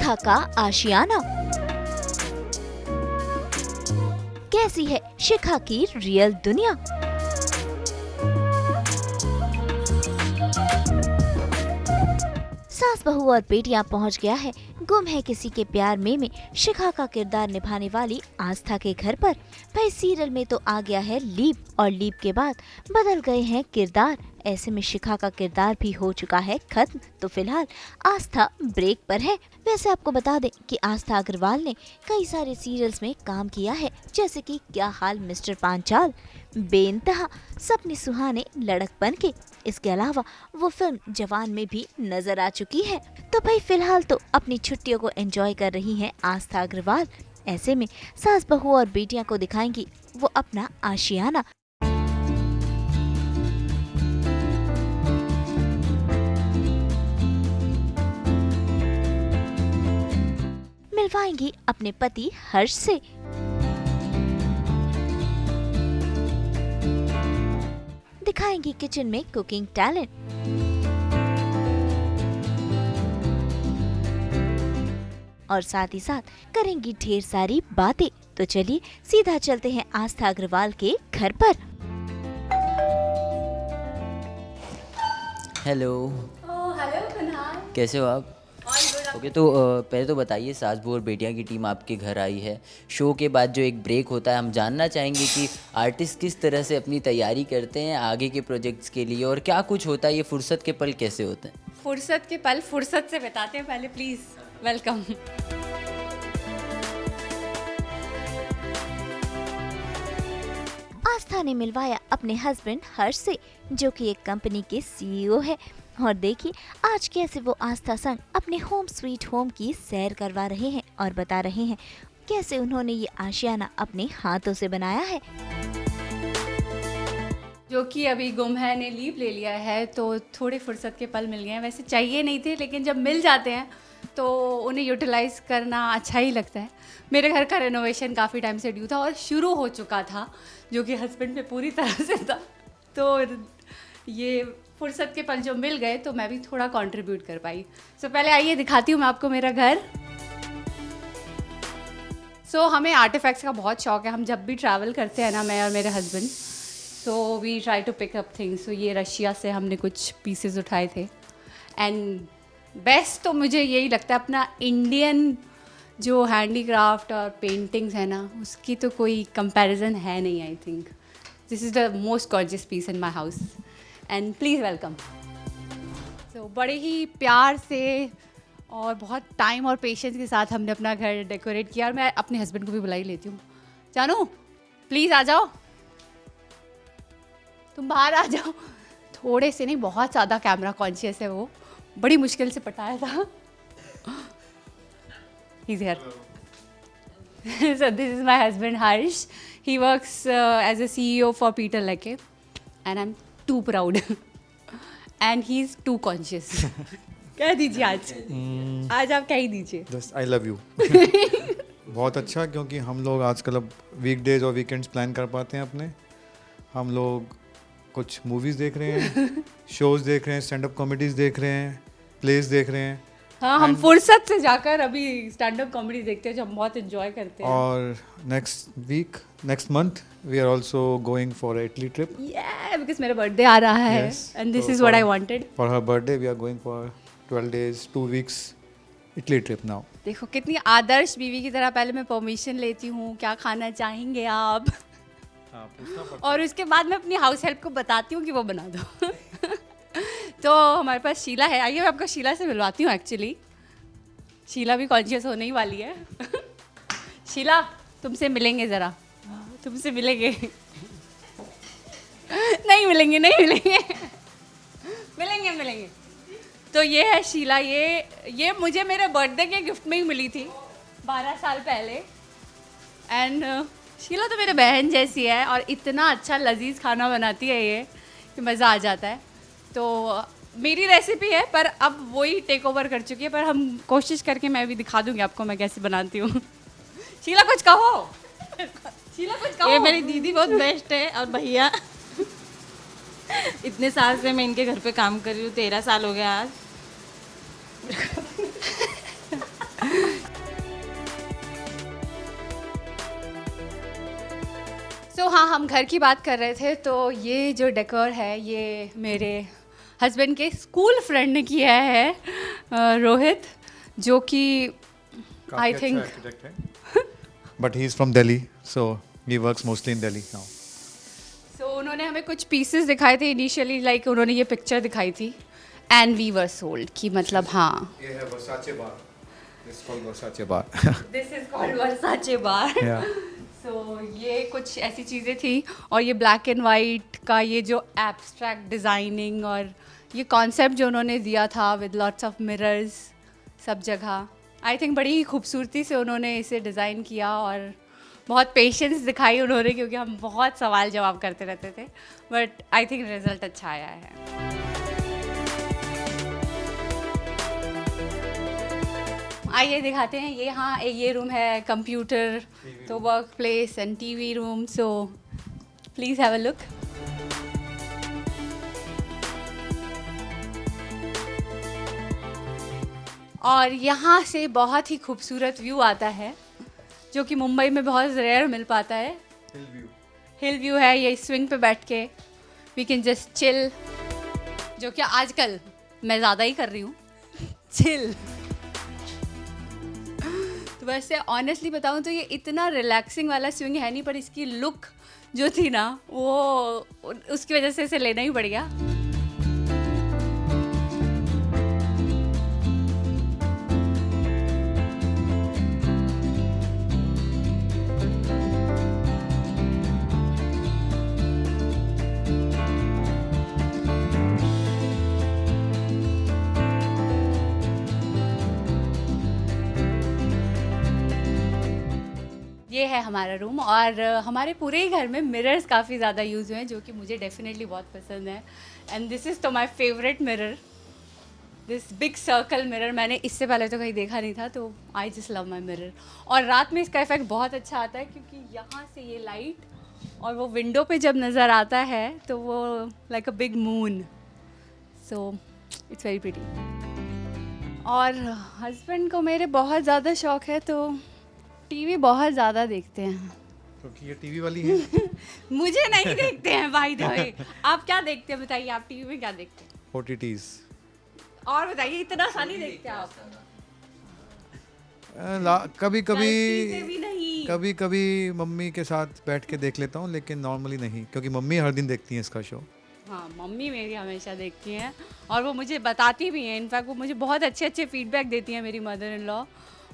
आस्था का आशियाना। कैसी है शिखा की रियल दुनिया? सास बहू और बेटियां पहुंच गया है गुम है किसी के प्यार में शिखा का किरदार निभाने वाली आस्था के घर पर। भाई सीरियल में तो आ गया है लीप और लीप के बाद बदल गए हैं किरदार। ऐसे में शिखा का किरदार भी हो चुका है खत्म। तो फिलहाल आस्था ब्रेक पर है। वैसे आपको बता दें कि आस्था अग्रवाल ने कई सारे सीरियल्स में काम किया है, जैसे कि क्या हाल मिस्टर पांचाल, बेइंतहा, सपने सुहाने, लड़कपन के। इसके अलावा वो फिल्म जवान में भी नजर आ चुकी है। तो भाई फिलहाल तो अपनी छुट्टियों को एंजॉय कर रही हैं आस्था अग्रवाल। ऐसे में सास बहू और बेटियां को दिखाएंगी वो अपना आशियाना। मिलवाएंगी अपने पति हर्ष से। दिखाएंगी किचन में कुकिंग टैलेंट। और साथ ही साथ करेंगी ढेर सारी बातें। तो चलिए सीधा चलते हैं आस्था अग्रवाल के घर पर। हेलो। हेलो कुणाल। कैसे हो आप? ओके, तो पहले तो बताइए, सास बहू और बेटियां की टीम आपके घर आई है। शो के बाद जो एक ब्रेक होता है, हम जानना चाहेंगे कि आर्टिस्ट किस तरह से अपनी तैयारी करते हैं आगे के प्रोजेक्ट्स के लिए, और क्या कुछ होता है, ये फुर्सत के पल कैसे होते हैं? फुर्सत के पल फुर्सत से बिताते हैं। पहले प्लीज़ वेलकम। आस्था ने मिलवाया अपने हस्बैंड हर्ष से, जो कि एक कंपनी के सीईओ है। और देखिए आज कैसे वो आस्था संग अपने होम स्वीट होम की सैर करवा रहे हैं और बता रहे हैं कैसे उन्होंने ये आशियाना अपने हाथों से बनाया है। जो कि अभी गुम है ने लीव ले लिया है, तो थोड़े फुर्सत के पल मिल गए हैं। वैसे चाहिए नहीं थे, लेकिन जब मिल जाते हैं तो उन्हें यूटिलाइज़ करना अच्छा ही लगता है। मेरे घर का रेनोवेशन काफ़ी टाइम से ड्यू था और शुरू हो चुका था, जो कि हस्बैंड पे पूरी तरह से था। तो ये फुर्सत के पल जो मिल गए तो मैं भी थोड़ा कंट्रीब्यूट कर पाई। सो पहले आइए दिखाती हूँ मैं आपको मेरा घर। सो हमें आर्टिफैक्ट्स का बहुत शौक है। हम जब भी ट्रैवल करते हैं ना, मैं और मेरे husband, so we try to pick up things. So ये रशिया से हमने कुछ पीसेस उठाए थे। एंड बेस्ट तो मुझे यही लगता है अपना इंडियन जो हैंडीक्राफ्ट और पेंटिंग्स है ना, उसकी तो कोई कंपैरिजन है नहीं। I think this is the most gorgeous piece in my house and please welcome. तो बड़े ही प्यार से और बहुत टाइम और पेशेंस के साथ हमने अपना घर डेकोरेट किया। और मैं अपने हस्बैंड को भी बुला ही लेती हूँ। जानू प्लीज़ आ जाओ, तुम बाहर आ जाओ। थोड़े से नहीं, बहुत ज़्यादा कैमरा कॉन्शियस है वो। बड़ी मुश्किल से पटाया था। He's here. So this is my husband Harsh. He works as a CEO for Peter Lecce, and I'm too proud. And he's too conscious. कह दीजिए आज आप कह ही दीजिए। Just I love you. बहुत अच्छा, क्योंकि हम लोग आजकल अब वीकडेज और वीकेंड्स प्लान कर पाते हैं अपने। हम लोग कुछ मूवीज़ देख रहे हैं, शोज़ देख रहे हैं, स्टैंड अप कॉमेडीज़ देख रहे हैं, प्लेस देख रहे हैं। हाँ, हम फुर्सत से जाकर अभी स्टैंड अप कॉमेडी देखते हैं जो हम बहुत एंजॉय करते हैं। और next month we are also going for Italy trip. Yeah, because मेरा बर्थडे आ रहा है and this is what I wanted. For her birthday we are going for 12 days, 2 weeks Italy trip now. देखो कितनी आदर्श बीवी की तरह पहले मैं परमिशन लेती हूँ, क्या खाना चाहेंगे आप। और उसके बाद मैं अपनी हाउस हेल्प को बताती हूँ कि वो बना दो। तो हमारे पास शीला है। आइए मैं आपको शीला से मिलवाती हूँ। एक्चुअली शीला भी कॉन्शियस होने ही वाली है। शीला तुमसे मिलेंगे ज़रा, तुमसे मिलेंगे। नहीं मिलेंगे, नहीं मिलेंगे। मिलेंगे मिलेंगे। तो ये है शीला। ये मुझे मेरे बर्थडे के गिफ्ट में ही मिली थी 12 साल पहले। एंड शीला तो मेरे बहन जैसी है और इतना अच्छा लजीज खाना बनाती है ये कि मज़ा आ जाता है। तो मेरी रेसिपी है, पर अब वही टेक ओवर कर चुकी है। पर हम कोशिश करके मैं भी दिखा दूंगी आपको मैं कैसे बनाती हूँ। शीला कुछ कहो। शीला कुछ कहो। ये मेरी दीदी बहुत बेस्ट है। और भैया इतने साल से मैं इनके घर पे काम कर रही हूँ, 13 साल हो गया आज। तो हाँ, हम घर की बात कर रहे थे, तो ये जो डेकोर है ये मेरे हस्बैंड के स्कूल फ्रेंड ने किया है, रोहित, जो कि I think but he is from Delhi, so he works mostly in Delhi now. So उन्होंने हमें कुछ पीसेस दिखाए थे इनिशियली, लाइक उन्होंने ये पिक्चर दिखाई थी एंड वी वर सोल्ड कि मतलब हाँ, ये है Versace bar, this called Versace bar. This is called Versace bar. या सो ये कुछ ऐसी चीज़ें थी, और ये ब्लैक एंड वाइट का ये जो एब्स्ट्रैक्ट डिज़ाइनिंग और ये कॉन्सेप्ट जो उन्होंने दिया था विद लॉट्स ऑफ मिरर्स सब जगह, आई थिंक बड़ी ही खूबसूरती से उन्होंने इसे डिज़ाइन किया, और बहुत पेशेंस दिखाई उन्होंने, क्योंकि हम बहुत सवाल जवाब करते रहते थे, बट आई थिंक रिजल्ट अच्छा आया है। आइए दिखाते हैं, ये हाँ ये रूम है कंप्यूटर, तो work place and TV room, so please have a look. और यहाँ से बहुत ही खूबसूरत व्यू आता है, जो कि मुंबई में बहुत रेयर मिल पाता है। हिल व्यू है, ये स्विंग पे बैठ के वी कैन जस्ट चिल, जो कि आजकल मैं ज़्यादा ही कर रही हूँ, चिल। तो वैसे ऑनेस्टली बताऊँ तो ये इतना रिलैक्सिंग वाला स्विंग है नहीं, पर इसकी लुक जो थी ना, वो उसकी वजह से इसे लेना ही पड़ गया। ये है हमारा रूम, और हमारे पूरे ही घर में मिरर्स काफ़ी ज़्यादा यूज़ हुए हैं, जो कि मुझे डेफिनेटली बहुत पसंद है। एंड दिस इज़ तो my favourite mirror, this big circle mirror. मैंने इससे पहले तो कहीं देखा नहीं था, तो I just love my mirror. और रात में इसका इफेक्ट बहुत अच्छा आता है, क्योंकि यहाँ से ये लाइट और वो विंडो पे जब नज़र आता है तो वो like a big moon, so it's very pretty. और हस्बैंड को मेरे बहुत ज़्यादा शौक है, तो टीवी बहुत ज़्यादा देखते हैं। क्योंकि ये टीवी वाली है। मुझे नहीं देखते हैं बाय द वे। आप क्या देखते हैं बताइए, आप टीवी में क्या देखते हैं? OTTs। और बताइए, इतना सा नहीं देखते आप? कभी चीज़ें भी नहीं। कभी कभी मम्मी के साथ बैठ के देख लेता हूँ, लेकिन नॉर्मली नहीं, क्योंकि मम्मी हर दिन देखती हैं इसका शो। हाँ, मम्मी मेरी हमेशा देखती हैं, और वो मुझे बताती भी हैं। इनफैक्ट वो मुझे बहुत अच्छे अच्छे फीडबैक देती हैं, मेरी मदर इन लॉ।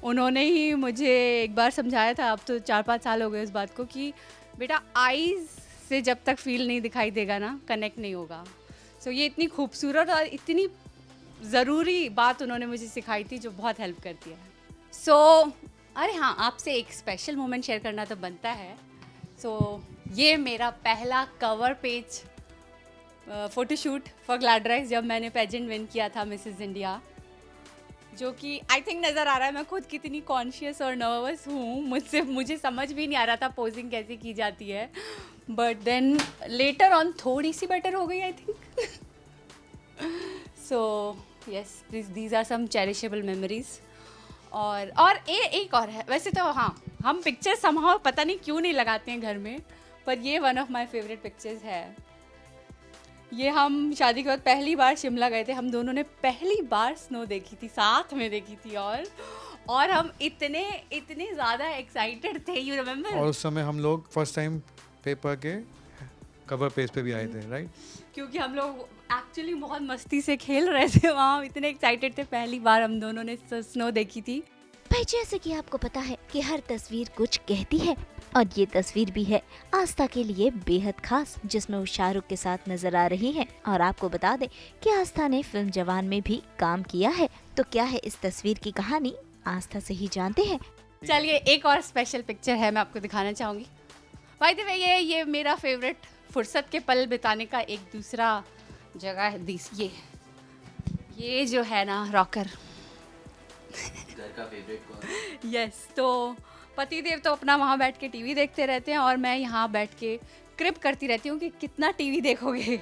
उन्होंने ही मुझे एक बार समझाया था, अब तो 4-5 साल हो गए इस बात को, कि बेटा आईज़ से जब तक फील नहीं दिखाई देगा ना, कनेक्ट नहीं होगा। सो ये इतनी खूबसूरत और इतनी ज़रूरी बात उन्होंने मुझे सिखाई थी, जो बहुत हेल्प करती है। सो अरे हाँ, आपसे एक स्पेशल मोमेंट शेयर करना तो बनता है। सो ये मेरा पहला कवर पेज फ़ोटोशूट फॉर ग्लैडराइज, जब मैंने पेजेंट विन किया था मिसेस इंडिया, जो कि आई थिंक नज़र आ रहा है मैं खुद कितनी कॉन्शियस और नर्वस हूँ। मुझे समझ भी नहीं आ रहा था पोजिंग कैसे की जाती है, बट देन लेटर ऑन थोड़ी सी बेटर हो गई I think. So yes, these are some cherishable memories. और एक और है वैसे तो, हाँ, हम पिक्चर समहाउ पता नहीं क्यों नहीं लगाते हैं घर में, पर ये one of my favourite pictures है। ये हम शादी के बाद पहली बार शिमला गए थे, हम दोनों ने पहली बार स्नो देखी थी, साथ में देखी थी, और हम इतने ज़्यादा एक्साइटेड थे, यू रिमेम्बर? और उस समय हम लोग फर्स्ट टाइम पेपर के कवर पेज पे भी आए थे, राइट? क्योंकि हम लोग एक्चुअली बहुत मस्ती से खेल रहे थे वहाँ, इतने एक्साइटेड थे, पहली बार हम दोनों ने स्नो देखी थी। भाई जैसे कि आपको पता है कि हर तस्वीर कुछ कहती है, और ये तस्वीर भी है आस्था के लिए बेहद खास, जिसमें वो शाहरुख के साथ नजर आ रही हैं। और आपको बता दें कि आस्था ने फिल्म जवान में भी काम किया है। तो क्या है इस तस्वीर की कहानी, आस्था से ही जानते हैं। चलिए, एक और स्पेशल पिक्चर है, मैं आपको दिखाना चाहूँगी। बाय द वे, ये मेरा फेवरेट फुर्सत के पल बिताने का एक दूसरा जगह है। ये जो है ना रॉकर, घर का फेवरेट कौन? यस, तो पतिदेव तो अपना वहाँ बैठ के टीवी देखते रहते हैं, और मैं यहाँ बैठ के क्रिप करती रहती हूँ कि कितना टीवी देखोगे।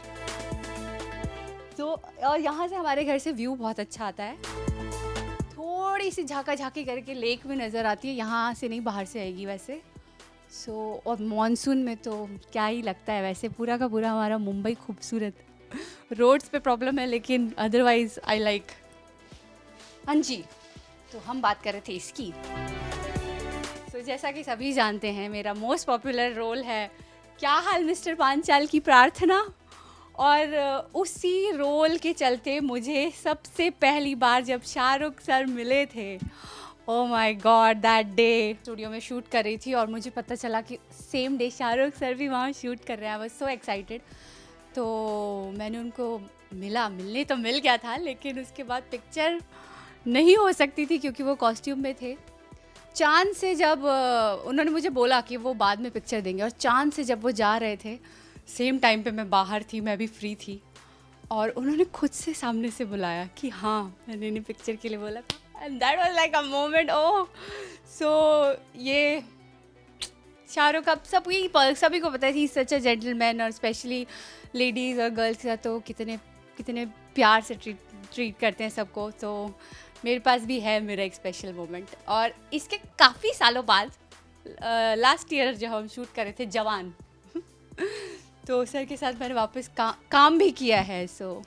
तो और यहाँ से हमारे घर से व्यू बहुत अच्छा आता है, थोड़ी सी झाँका झाँकी करके लेक भी नज़र आती है, यहाँ से नहीं बाहर से आएगी वैसे। और मॉनसून में तो क्या ही लगता है, वैसे पूरा का पूरा हमारा मुंबई खूबसूरत। रोड्स पे प्रॉब्लम है लेकिन अदरवाइज आई लाइक। हाँ जी, तो हम बात कर रहे थे इसकी। तो जैसा कि सभी जानते हैं मेरा मोस्ट पॉपुलर रोल है क्या हाल मिस्टर पांचाल की प्रार्थना, और उसी रोल के चलते मुझे सबसे पहली बार जब शाहरुख सर मिले थे, oh my God, that day studio में शूट कर रही थी और मुझे पता चला कि सेम डे शाहरुख सर भी वहाँ शूट कर रहे हैं। I was so excited. तो मैंने उनको मिलने तो मिल गया था, लेकिन उसके बाद पिक्चर नहीं हो सकती थी क्योंकि वो कॉस्ट्यूम में थे। चांद से जब उन्होंने मुझे बोला कि वो बाद में पिक्चर देंगे, और चांद से जब वो जा रहे थे सेम टाइम पे मैं बाहर थी, मैं भी फ्री थी, और उन्होंने खुद से सामने से बुलाया कि हाँ मैंने इन्हें पिक्चर के लिए बोला था। And that was like a moment. Oh, so ये शाहरुख अब सभी को पता है ही सच अ जेंटलमैन, और स्पेशली लेडीज़ और गर्ल्स का तो कितने प्यार से ट्रीट करते हैं सबको। तो मेरे पास भी है मेरा एक स्पेशल मोमेंट। और इसके काफ़ी सालों बाद लास्ट ईयर जब हम शूट कर रहे थे जवान तो सर के साथ मैंने वापस काम भी किया है। सो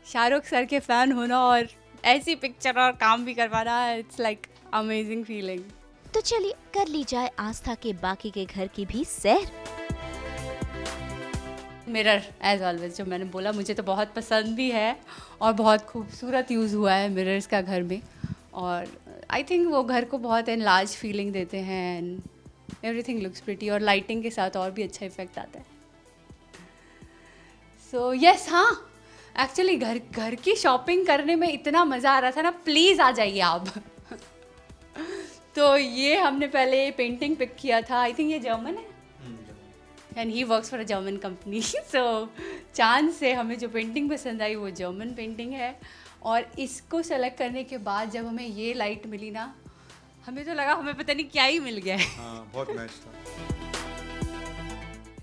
शाहरुख सर के फ़ैन होना और ऐसी पिक्चर और काम भी करवाना, इट्स लाइक अमेजिंग फीलिंग। तो चलिए कर ली जाए आस्था के बाकी के घर की भी सैर। मिरर एज ऑलवेज, जो मैंने बोला मुझे तो बहुत पसंद भी है और बहुत खूबसूरत यूज़ हुआ है मिरर्स का घर में, और आई थिंक वो घर को बहुत एनलार्ज फीलिंग देते हैं एंड एवरीथिंग लुक्स प्रिटी, और लाइटिंग के साथ और भी अच्छा इफेक्ट आता है। सो यस, हाँ एक्चुअली घर की शॉपिंग करने में इतना मज़ा आ रहा था ना, प्लीज़ आ जाइए आप। तो ये हमने पहले पेंटिंग पिक किया था, आई थिंक ये जर्मन है and he works for a German company. So चांद से हमें जो पेंटिंग पसंद आई वो जर्मन पेंटिंग है, और इसको सेलेक्ट करने के बाद जब हमें ये लाइट मिली ना, हमें तो लगा हमें पता नहीं क्या ही मिल गया है। हाँ, बहुत मैच था।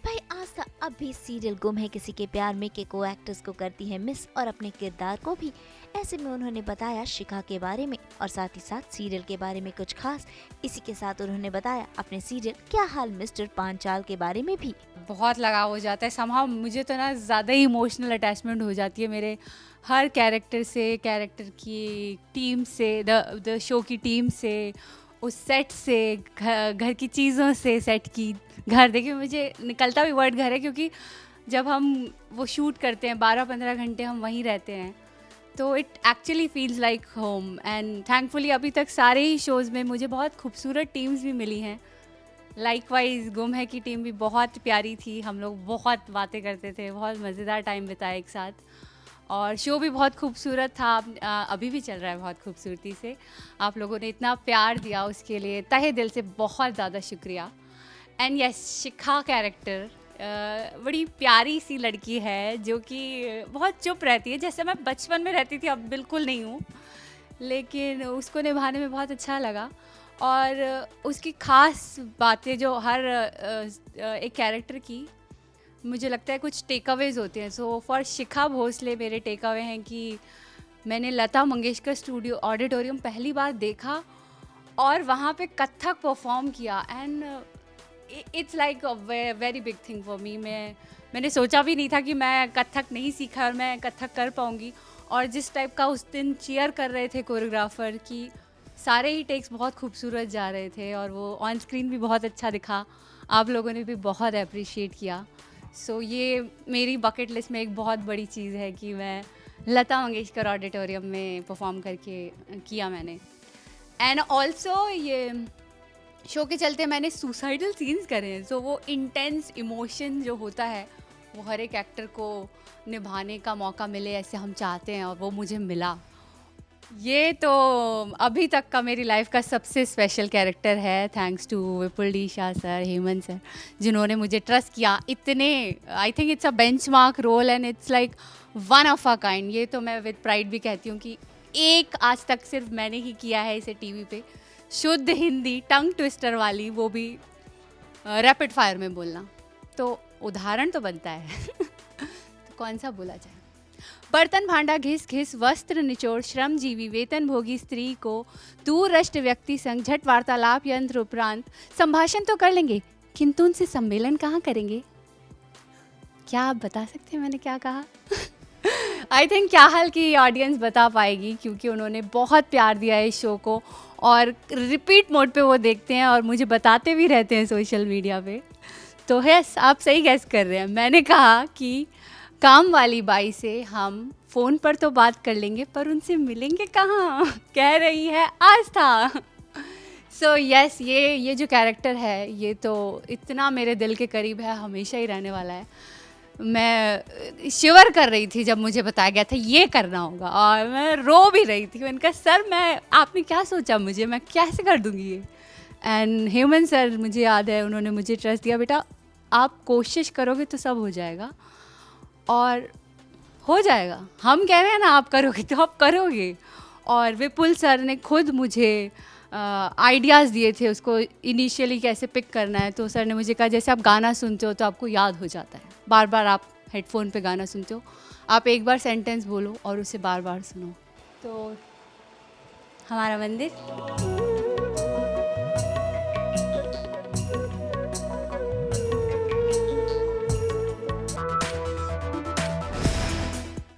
भाई आस्था अब भी सीरियल गुम है किसी के प्यार में के को एक्टर्स को करती है मिस, और अपने किरदार को भी। ऐसे में उन्होंने बताया शिखा के बारे में और साथ ही साथ सीरियल के बारे में कुछ खास। इसी के साथ उन्होंने बताया अपने सीरियल क्या हाल मिस्टर पांचाल के बारे में भी। बहुत लगाव हो जाता है समहाउ, मुझे तो ना ज़्यादा ही इमोशनल अटैचमेंट हो जाती है मेरे हर कैरेक्टर से, कैरेक्टर की टीम से, द शो की टीम से, उस सेट से, घर की चीज़ों से, सेट की घर। देखिए मुझे निकलता भी वर्ड घर है, क्योंकि जब हम वो शूट करते हैं 12-15 घंटे हम वहीं रहते हैं, तो it actually feels like home. And thankfully अभी तक सारे ही शोज़ में मुझे बहुत खूबसूरत टीम्स भी मिली हैं। लाइकवाइज गुम है की टीम भी बहुत प्यारी थी, हम लोग बहुत बातें करते थे, बहुत मज़ेदार टाइम बिताया एक साथ, और शो भी बहुत खूबसूरत था। अभी भी चल रहा है बहुत खूबसूरती से। आप लोगों ने इतना प्यार दिया उसके लिए तहे दिल से बहुत ज़्यादा शुक्रिया। एंड यस, शिखा कैरेक्टर बड़ी प्यारी सी लड़की है जो कि बहुत चुप रहती है, जैसे मैं बचपन में रहती थी, अब बिल्कुल नहीं हूँ, लेकिन उसको निभाने में बहुत अच्छा लगा। और उसकी ख़ास बातें जो हर एक कैरेक्टर की मुझे लगता है कुछ टेक अवेज होते हैं। सो फॉर शिखा भोसले मेरे टेक अवे हैं कि मैंने लता मंगेशकर स्टूडियो ऑडिटोरियम पहली बार देखा और वहाँ पे कथक परफॉर्म किया, and it's like a very big thing for me. मैंने सोचा भी नहीं था कि मैं कथक नहीं सीखा और मैं कथक कर पाऊँगी। और जिस टाइप का उस दिन चीयर कर रहे थे कोरियोग्राफर की, सारे ही टेक्स बहुत खूबसूरत जा रहे थे और वो ऑन स्क्रीन भी बहुत अच्छा दिखा। आप लोगों ने भी बहुत अप्रिशिएट किया। सो ये मेरी बकेट लिस्ट में एक बहुत बड़ी चीज़ है कि मैं लता मंगेशकर ऑडिटोरियम में परफॉर्म करके किया मैंने। एंड ऑल्सो ये शो के चलते मैंने सुसाइडल सीन्स करे हैं। सो वो इंटेंस इमोशन जो होता है वो हर एक एक्टर को निभाने का मौका मिले, ऐसे हम चाहते हैं, और वो मुझे मिला। ये तो अभी तक का मेरी लाइफ का सबसे स्पेशल कैरेक्टर है, thanks to Vipul D Shah sir, Hemant sir, जिन्होंने मुझे ट्रस्ट किया इतने। I think it's a benchmark role and it's like one of a kind. ये तो मैं विद प्राइड भी कहती हूँ कि एक आज तक सिर्फ मैंने ही किया है इसे टीवी पे, शुद्ध हिंदी, टंग ट्विस्टर वाली, वो भी रैपिड फायर में बोलना। तो उदाहरण तो बनता है तो कौन सा बोला जाए। बर्तन भांडा घिस घिस वस्त्र निचोड़ श्रमजीवी वेतन भोगी स्त्री को दूरदृष्ट व्यक्ति संग झट वार्तालाप यंत्र उपरांत संभाषण तो कर लेंगे, किंतु उनसे सम्मेलन कहाँ करेंगे? क्या आप बता सकते हैं मैंने क्या कहा? आई थिंक क्या हाल की ऑडियंस बता पाएगी, क्योंकि उन्होंने बहुत प्यार दिया है इस शो को और रिपीट मोड पे वो देखते हैं और मुझे बताते भी रहते हैं सोशल मीडिया पे। तो यस, आप सही गैस कर रहे हैं। मैंने कहा कि काम वाली बाई से हम फ़ोन पर तो बात कर लेंगे पर उनसे मिलेंगे कहाँ, कह रही है आस्था। सो यस, ये जो कैरेक्टर है ये तो इतना मेरे दिल के करीब है, हमेशा ही रहने वाला है। मैं शिवर कर रही थी जब मुझे बताया गया था ये करना होगा, और मैं रो भी रही थी। उनका सर, आपने क्या सोचा मुझे, मैं कैसे कर दूँगी ये। एंड हेमंत सर, मुझे याद है उन्होंने मुझे ट्रस्ट दिया, बेटा आप कोशिश करोगे तो सब हो जाएगा, और हो जाएगा। हम कह रहे हैं ना आप करोगे तो आप करोगे। और विपुल सर ने खुद मुझे आइडियाज़ दिए थे उसको इनिशियली कैसे पिक करना है। तो सर ने मुझे कहा जैसे आप गाना सुनते हो तो आपको याद हो जाता है, बार बार आप हेडफोन पे गाना सुनते हो, आप एक बार सेंटेंस बोलो और उसे बार बार सुनो। तो हमारा मंदिर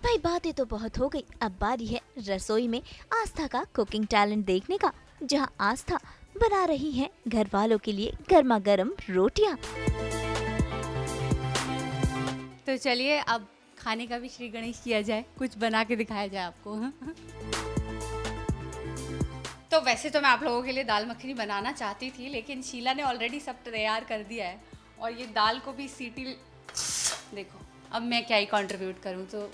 भाई बातें तो बहुत हो गई, अब बारी है रसोई में आस्था का कुकिंग टैलेंट देखने का, जहां आस्था बना रही है घर वालों के लिए गर्मा गर्म रोटियां। तो चलिए अब खाने का भी श्री गणेश किया जाए, कुछ बना के दिखाया जाए आपको। तो वैसे तो मैं आप लोगों के लिए दाल मखनी बनाना चाहती थी, लेकिन शीला ने ऑलरेडी सब तैयार कर दिया है और ये दाल को भी सीटी, देखो अब मैं क्या ही कंट्रीब्यूट करूँ, तो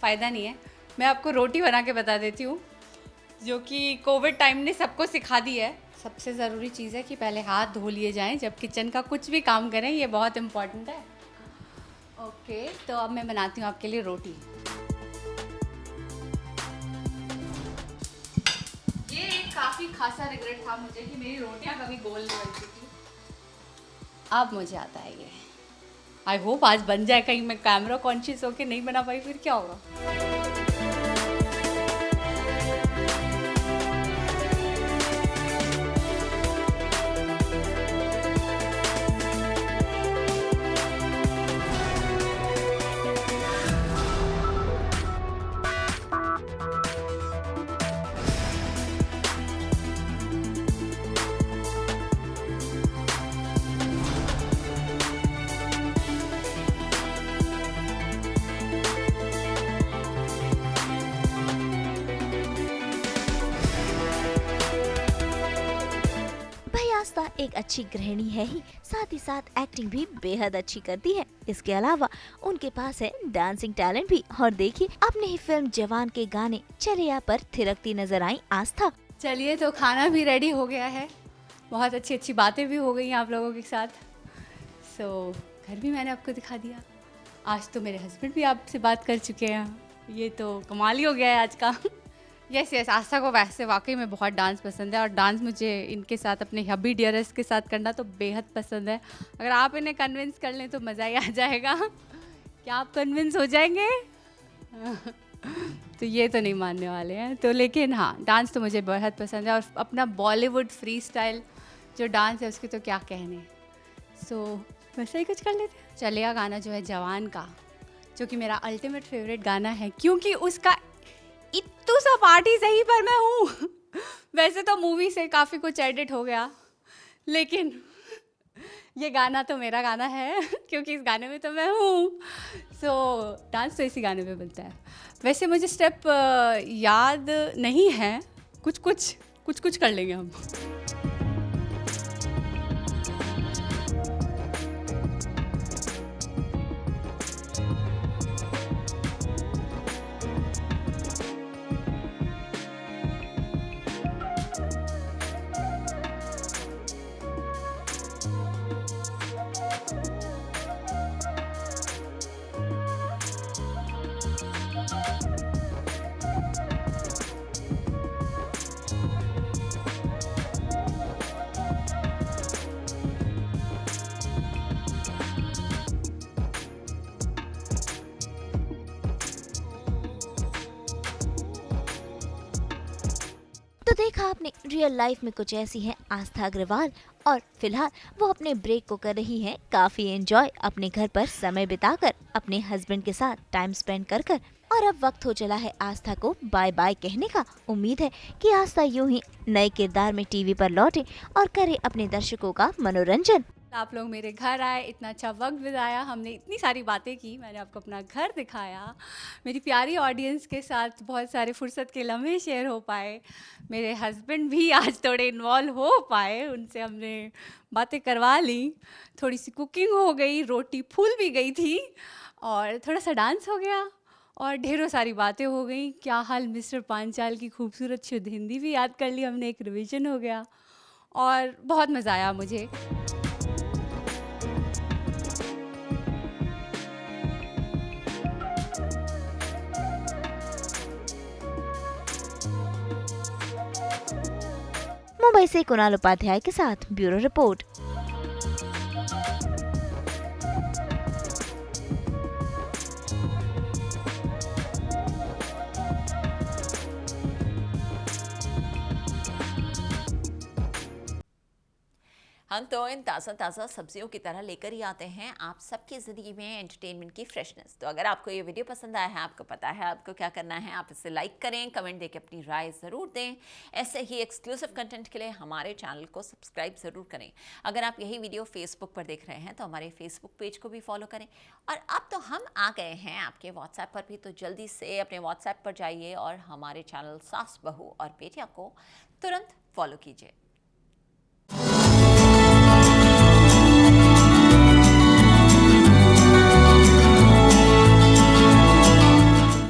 फ़ायदा नहीं है। मैं आपको रोटी बना के बता देती हूँ, जो कि कोविड टाइम ने सबको सिखा दी है। सबसे ज़रूरी चीज़ है कि पहले हाथ धो लिए जाएं जब किचन का कुछ भी काम करें, ये बहुत इम्पॉर्टेंट है। ओके, तो अब मैं बनाती हूँ आपके लिए रोटी। ये एक काफ़ी खासा रिग्रेट था मुझे कि मेरी रोटियाँ कभी गोल नहीं बनती थी, अब मुझे आता है ये। आई होप आज बन जाए, कहीं मैं कैमरा कॉन्शियस होके नहीं बना पाई फिर क्या होगा। आस्था एक अच्छी गृहिणी है ही, साथ ही साथ एक्टिंग भी बेहद अच्छी करती है। इसके अलावा उनके पास है डांसिंग टैलेंट भी, और देखिए अपने ही फिल्म जवान के गाने चलिया पर थिरकती नजर आई आस्था। चलिए, तो खाना भी रेडी हो गया है, बहुत अच्छी अच्छी बातें भी हो गई आप लोगों के साथ। सो घर भी मैंने आपको दिखा दिया, आज तो मेरे हस्बैंड भी आपसे बात कर चुके हैं, ये तो कमाल ही हो गया है आज का। यस, आस्था को वैसे वाकई में बहुत डांस पसंद है, और डांस मुझे इनके साथ, अपने हबी डियरेस्ट के साथ करना तो बेहद पसंद है। अगर आप इन्हें कन्विंस कर लें तो मज़ा ही आ जाएगा। क्या आप कन्विंस हो जाएंगे? तो ये तो नहीं मानने वाले हैं। तो लेकिन हाँ, डांस तो मुझे बेहद पसंद है, और अपना बॉलीवुड फ्री स्टाइल जो डांस है उसके तो क्या कहने। सो वैसा ही कुछ कर लेते हैं। चलिया गाना जो है जवान का, जो कि मेरा अल्टीमेट फेवरेट गाना है, क्योंकि उसका इतू सा पार्टी सही पर मैं हूँ। वैसे तो मूवी से काफ़ी कुछ एडिट हो गया, लेकिन ये गाना तो मेरा गाना है, क्योंकि इस गाने में तो मैं हूँ। सो डांस तो इसी गाने पे बनता है। वैसे मुझे स्टेप याद नहीं है, कुछ कुछ कर लेंगे हम। देखा आपने, रियल लाइफ में कुछ ऐसी हैं आस्था अग्रवाल और फिलहाल वो अपने ब्रेक को कर रही हैं काफी एंजॉय, अपने घर पर समय बिताकर, अपने हस्बैंड के साथ टाइम स्पेंड कर कर। और अब वक्त हो चला है आस्था को बाय बाय कहने का। उम्मीद है कि आस्था यूं ही नए किरदार में टीवी पर लौटे और करे अपने दर्शकों का मनोरंजन। आप लोग मेरे घर आए, इतना अच्छा वक्त बिताया, हमने इतनी सारी बातें की, मैंने आपको अपना घर दिखाया, मेरी प्यारी ऑडियंस के साथ बहुत सारे फुर्सत के लम्हे शेयर हो पाए, मेरे हस्बैंड भी आज थोड़े इन्वॉल्व हो पाए, उनसे हमने बातें करवा ली, थोड़ी सी कुकिंग हो गई, रोटी फूल भी गई थी और थोड़ा सा डांस हो गया और ढेरों सारी बातें हो गई। क्या हाल मिस्टर पांचाल की खूबसूरत शुद्ध हिंदी भी याद कर ली हमने, एक रिवीजन हो गया और बहुत मज़ा आया मुझे। मुंबई से कुणाल उपाध्याय के साथ ब्यूरो रिपोर्ट। हम तो इन ताज़ा ताज़ा सब्जियों की तरह लेकर ही आते हैं आप सबकी ज़िंदगी में एंटरटेनमेंट की फ्रेशनेस। तो अगर आपको ये वीडियो पसंद आया है, आपको पता है आपको क्या करना है, आप इसे लाइक करें, कमेंट देके अपनी राय ज़रूर दें। ऐसे ही एक्सक्लूसिव कंटेंट के लिए हमारे चैनल को सब्सक्राइब ज़रूर करें। अगर आप यही वीडियो फेसबुक पर देख रहे हैं तो हमारे फेसबुक पेज को भी फॉलो करें। और अब तो हम आ गए हैं आपके व्हाट्सएप पर भी, तो जल्दी से अपने व्हाट्सएप पर जाइए और हमारे चैनल सास बहू और बेटियाँ को तुरंत फॉलो कीजिए।